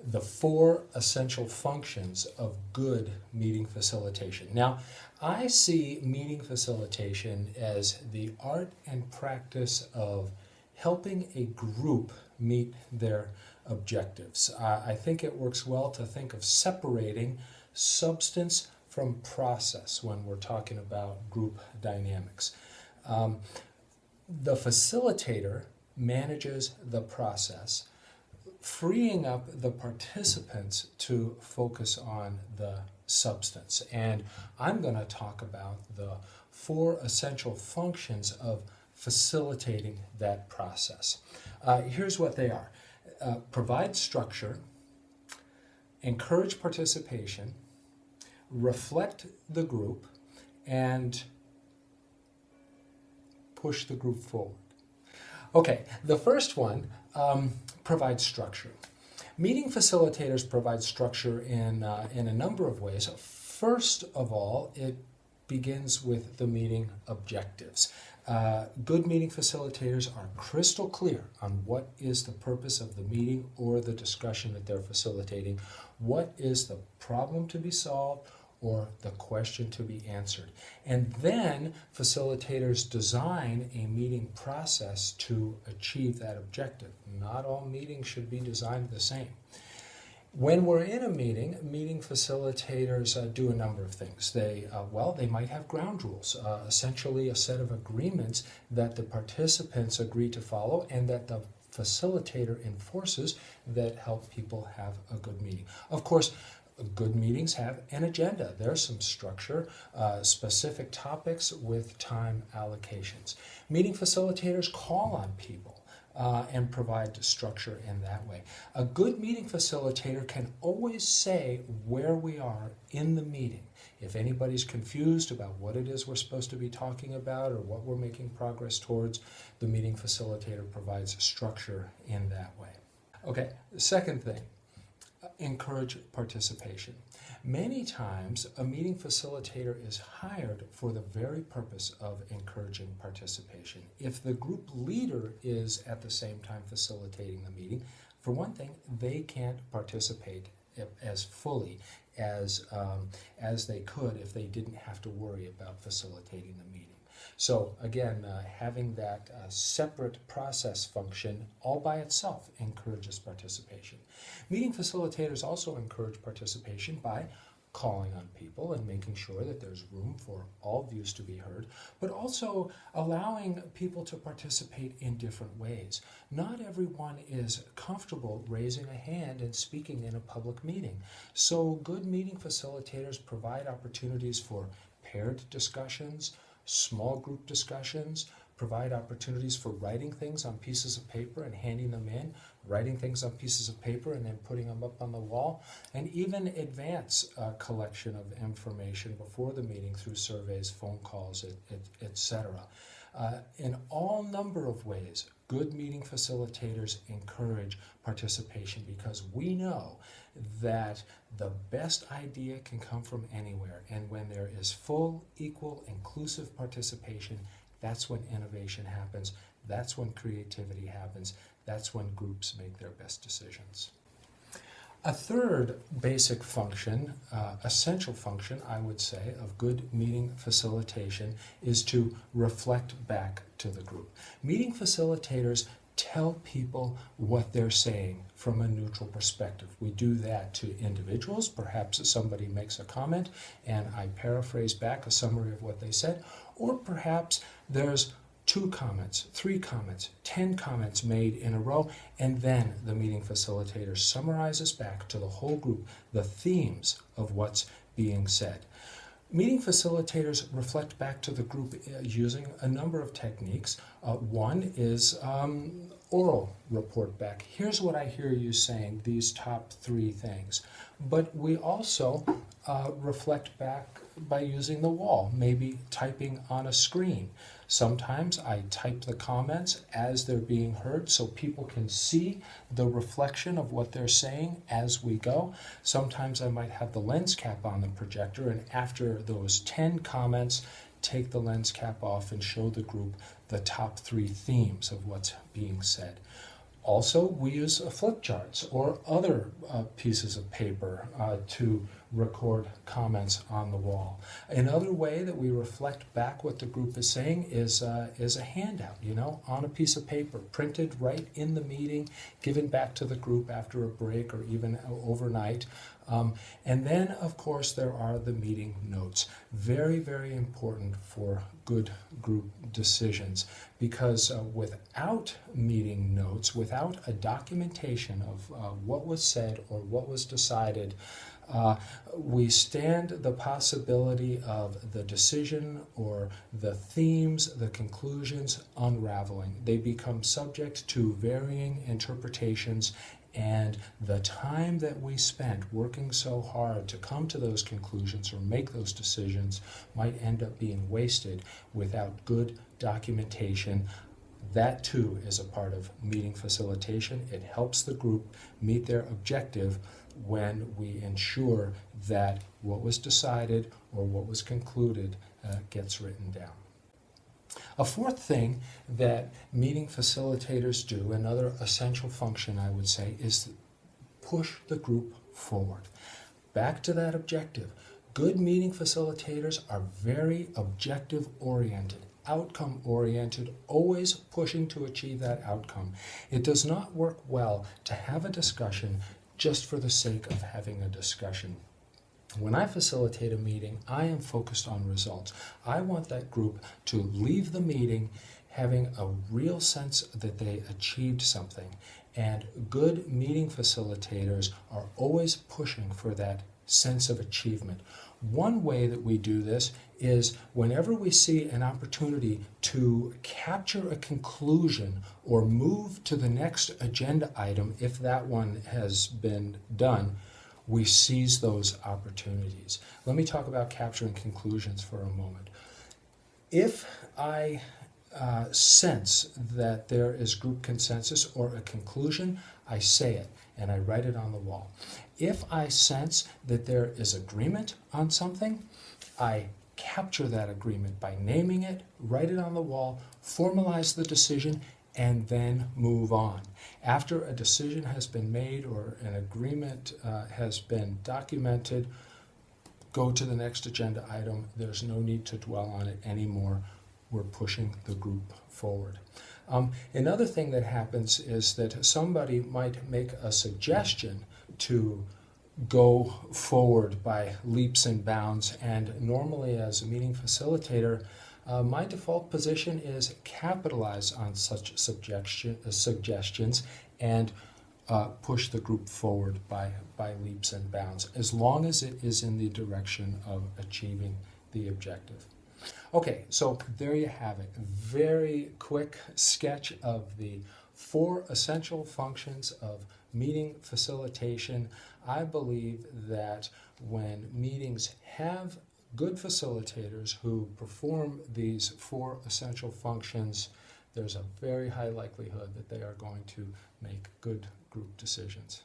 the 4 essential functions of good meeting facilitation. Now, I see meeting facilitation as the art and practice of helping a group meet their objectives. I think it works well to think of separating substance from process when we're talking about group dynamics. The facilitator manages the process, freeing up the participants to focus on the substance. And I'm going to talk about the 4 essential functions of facilitating that process. Here's what they are. Provide structure, encourage participation, reflect the group, and push the group forward. Okay, the first one, provide structure. Meeting facilitators provide structure in a number of ways. First of all, it begins with the meeting objectives. Good meeting facilitators are crystal clear on what is the purpose of the meeting or the discussion that they're facilitating, what is the problem to be solved, or the question to be answered. And then facilitators design a meeting process to achieve that objective. Not all meetings should be designed the same. When we're in a meeting, meeting facilitators do a number of things. They might have ground rules, essentially a set of agreements that the participants agree to follow and that the facilitator enforces that help people have a good meeting. Of course, good meetings have an agenda. There's some structure, specific topics with time allocations. Meeting facilitators call on people and provide structure in that way. A good meeting facilitator can always say where we are in the meeting. If anybody's confused about what it is we're supposed to be talking about or what we're making progress towards, the meeting facilitator provides structure in that way. Okay, the second thing, encourage participation. Many times, a meeting facilitator is hired for the very purpose of encouraging participation. If the group leader is at the same time facilitating the meeting, for one thing, they can't participate as fully as they could if they didn't have to worry about facilitating the meeting. So again, having that separate process function all by itself encourages participation. Meeting facilitators also encourage participation by calling on people and making sure that there's room for all views to be heard, but also allowing people to participate in different ways. Not everyone is comfortable raising a hand and speaking in a public meeting. So good meeting facilitators provide opportunities for paired discussions, small group discussions, provide opportunities for writing things on pieces of paper and handing them in, writing things on pieces of paper and then putting them up on the wall, and even advance collection of information before the meeting through surveys, phone calls, etc. In all number of ways, good meeting facilitators encourage participation because we know that the best idea can come from anywhere, and when there is full, equal, inclusive participation, that's when innovation happens, that's when creativity happens, that's when groups make their best decisions. A third basic function, essential function, I would say, of good meeting facilitation is to reflect back to the group. Meeting facilitators tell people what they're saying from a neutral perspective. We do that to individuals. Perhaps somebody makes a comment and I paraphrase back a summary of what they said, or perhaps there's 2 comments, 3 comments, 10 comments made in a row, and then the meeting facilitator summarizes back to the whole group the themes of what's being said. Meeting facilitators reflect back to the group using a number of techniques. One is oral report back. Here's what I hear you saying, these top 3 things. But we also reflect back by using the wall, maybe typing on a screen. Sometimes I type the comments as they're being heard so people can see the reflection of what they're saying as we go. Sometimes I might have the lens cap on the projector, and after those 10 comments, take the lens cap off and show the group the top 3 themes of what's being said. Also, we use flip charts or other pieces of paper to record comments on the wall. Another way that we reflect back what the group is saying is a handout, on a piece of paper, printed right in the meeting, given back to the group after a break or even overnight. And then, of course, there are the meeting notes. Very, very important for good group decisions, because without meeting notes, without a documentation of what was said or what was decided, we stand the possibility of the decision or the themes, the conclusions unraveling. They become subject to varying interpretations, and the time that we spent working so hard to come to those conclusions or make those decisions might end up being wasted without good documentation. That too is a part of meeting facilitation. It helps the group meet their objective when we ensure that what was decided or what was concluded gets written down. A fourth thing that meeting facilitators do, another essential function I would say, is push the group forward. Back to that objective. Good meeting facilitators are very objective-oriented, outcome-oriented, always pushing to achieve that outcome. It does not work well to have a discussion just for the sake of having a discussion. When I facilitate a meeting, I am focused on results. I want that group to leave the meeting having a real sense that they achieved something. And good meeting facilitators are always pushing for that sense of achievement. One way that we do this is whenever we see an opportunity to capture a conclusion or move to the next agenda item, if that one has been done, we seize those opportunities. Let me talk about capturing conclusions for a moment. If I sense that there is group consensus or a conclusion, I say it and I write it on the wall. If I sense that there is agreement on something, I capture that agreement by naming it, write it on the wall, formalize the decision, and then move on. After a decision has been made or an agreement has been documented, go to the next agenda item. There's no need to dwell on it anymore. We're pushing the group forward. Another thing that happens is that somebody might make a suggestion to go forward by leaps and bounds, and normally as a meeting facilitator, my default position is capitalize on such suggestions and push the group forward by leaps and bounds, as long as it is in the direction of achieving the objective. Okay, so there you have it. Very quick sketch of the 4 essential functions of meeting facilitation. I believe that when meetings have good facilitators who perform these 4 essential functions, there's a very high likelihood that they are going to make good group decisions.